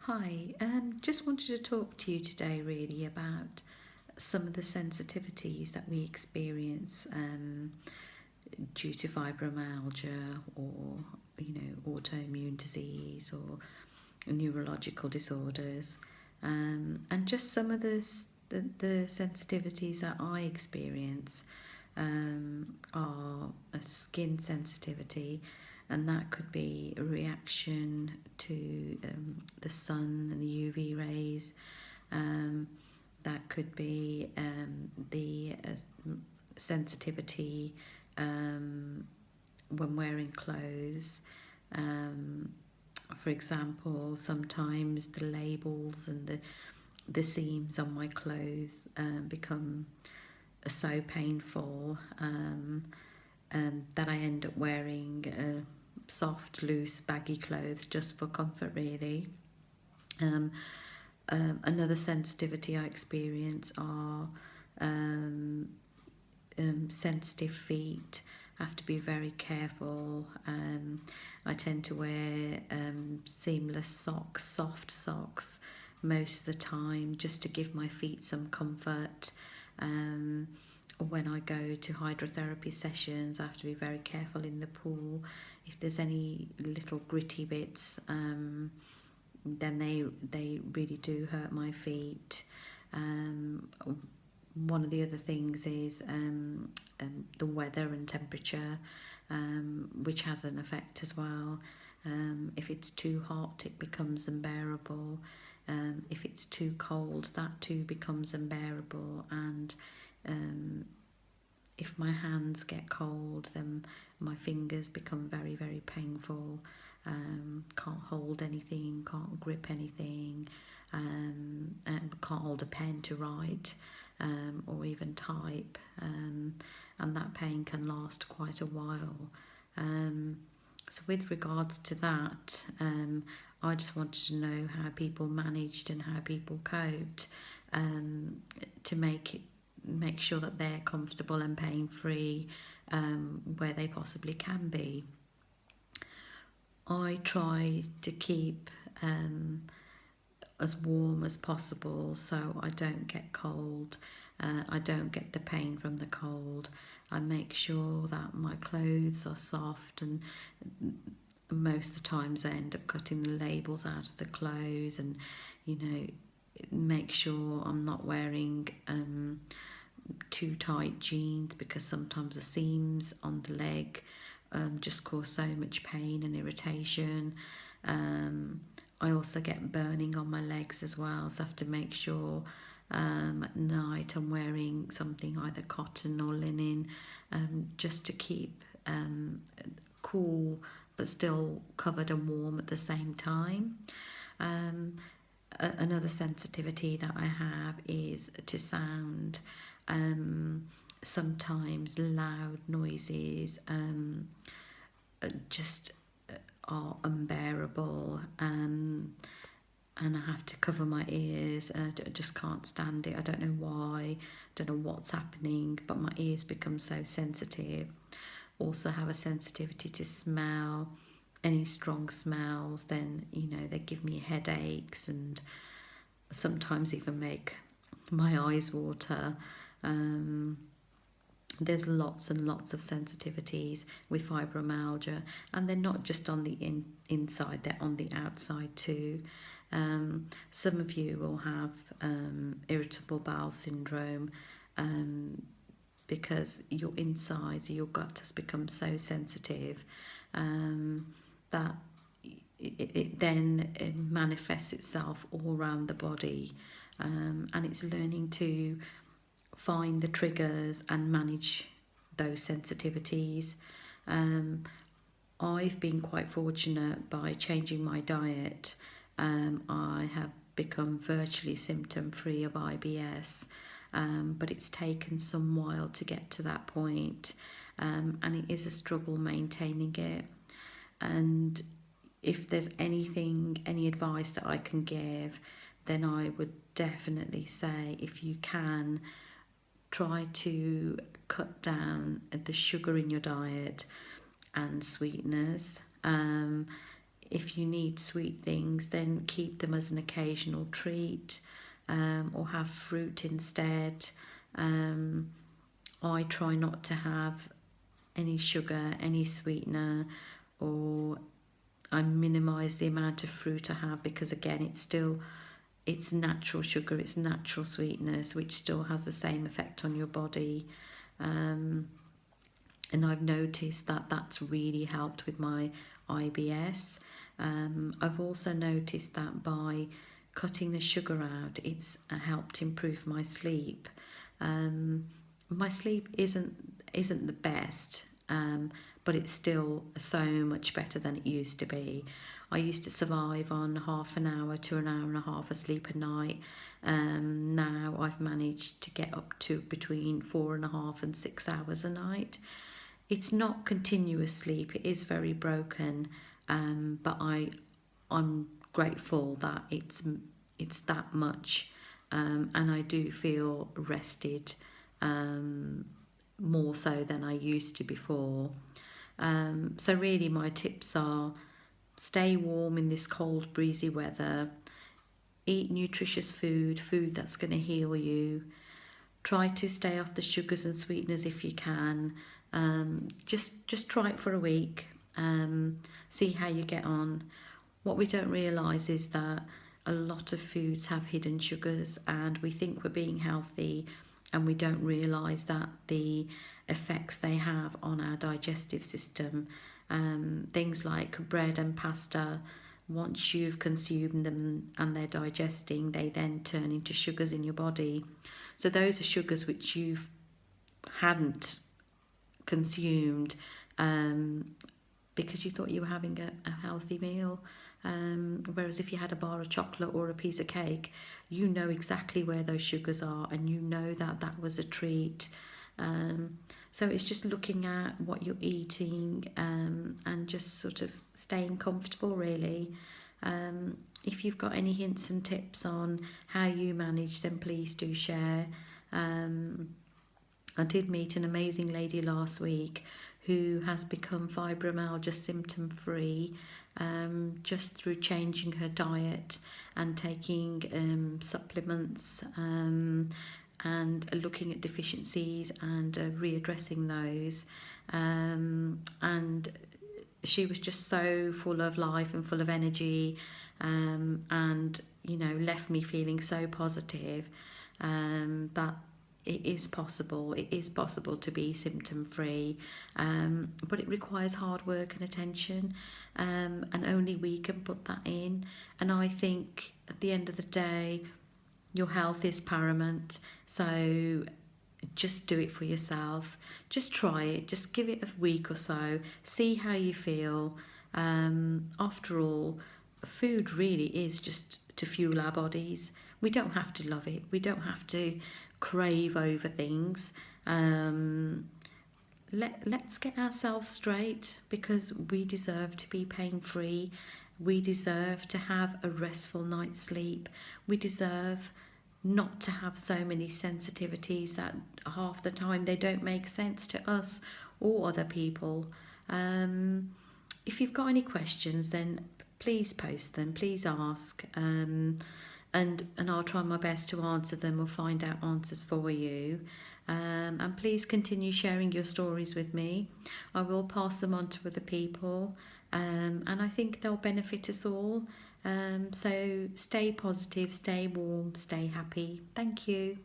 Hi, just wanted to talk to you today really about some of the sensitivities that we experience due to fibromyalgia or, autoimmune disease or neurological disorders, and just some of the sensitivities that I experience are a skin sensitivity, and that could be a reaction to the sun and the UV rays. That could be the sensitivity when wearing clothes. For example, sometimes the labels and the seams on my clothes become so painful that I end up wearing soft, loose, baggy clothes just for comfort, really. Another sensitivity I experience are sensitive feet. I have to be very careful. I tend to wear seamless socks, soft socks, most of the time, just to give my feet some comfort. When I go to hydrotherapy sessions, I have to be very careful in the pool. If there's any little gritty bits, then they really do hurt my feet. One of the other things is the weather and temperature, which has an effect as well. If it's too hot, it becomes unbearable. If it's too cold, that too becomes unbearable. And if my hands get cold, then my fingers become very, very painful. Can't hold anything, can't grip anything, and can't hold a pen to write or even type, and that pain can last quite a while. So with regards to that, I just wanted to know how people managed and how people coped to make sure that they're comfortable and pain-free where they possibly can be. I try to keep as warm as possible so I don't get cold. I don't get the pain from the cold. I make sure that my clothes are soft, and most of the times I end up cutting the labels out of the clothes, and make sure I'm not wearing too tight jeans, because sometimes the seams on the leg just cause so much pain and irritation. I also get burning on my legs as well, so I have to make sure at night I'm wearing something either cotton or linen, just to keep cool but still covered and warm at the same time. Another sensitivity that I have is to sound. Sometimes loud noises just are unbearable, and I have to cover my ears. I just can't stand it. I don't know why, don't know what's happening, but my ears become so sensitive. Also have a sensitivity to smell. Any strong smells, then they give me headaches and sometimes even make my eyes water. There's lots and lots of sensitivities with fibromyalgia, and they're not just on the inside, they're on the outside too. Some of you will have irritable bowel syndrome because your insides, your gut has become so sensitive that it then manifests itself all around the body, and it's learning to find the triggers and manage those sensitivities. I've been quite fortunate by changing my diet. I have become virtually symptom free of IBS, but it's taken some while to get to that point, and it is a struggle maintaining it. And if there's any advice that I can give, then I would definitely say, if you can, try to cut down the sugar in your diet and sweeteners. if you need sweet things, then keep them as an occasional treat, or have fruit instead. Um, I try not to have any sugar, any sweetener, or I minimise the amount of fruit I have, because again, it's natural sugar, it's natural sweetness, which still has the same effect on your body. Um, and I've noticed that that's really helped with my IBS. I've also noticed that by cutting the sugar out, it's helped improve my sleep. Um, my sleep isn't the best, but it's still so much better than it used to be. I used to survive on half an hour to an hour and a half of sleep a night. Now I've managed to get up to between 4.5 and 6 hours a night. It's not continuous sleep, it is very broken, but I'm grateful that it's that much, and I do feel rested, um, more so than I used to before. So really my tips are: stay warm in this cold breezy weather, eat nutritious food that's going to heal you, try to stay off the sugars and sweeteners if you can. Just try it for a week. See how you get on. What we don't realise is that a lot of foods have hidden sugars, and we think we're being healthy, and we don't realise that the effects they have on our digestive system. Things like bread and pasta, once you've consumed them and they're digesting, they then turn into sugars in your body. So those are sugars which you hadn't consumed, um, because you thought you were having a healthy meal. Whereas if you had a bar of chocolate or a piece of cake, you know exactly where those sugars are, and you know that that was a treat. So it's just looking at what you're eating, and just sort of staying comfortable, really. If you've got any hints and tips on how you manage, then please do share. Um, I did meet an amazing lady last week who has become fibromyalgia symptom free, just through changing her diet and taking supplements, and looking at deficiencies and readdressing those. And she was just so full of life and full of energy, and left me feeling so positive, that it is possible. It is possible to be symptom free, but it requires hard work and attention, and only we can put that in. And I think at the end of the day, your health is paramount. So just do it for yourself. Just try it. Just give it a week or so. See how you feel. After all, food really is just to fuel our bodies. We don't have to love it. We don't have to crave over things. Let's get ourselves straight, because we deserve to be pain free. We deserve to have a restful night's sleep. We deserve not to have so many sensitivities that half the time they don't make sense to us or other people. If you've got any questions, then please post them, please ask, and I'll try my best to answer them or find out answers for you. And please continue sharing your stories with me. I will pass them on to other people, and I think they'll benefit us all. So stay positive, stay warm, stay happy. Thank you.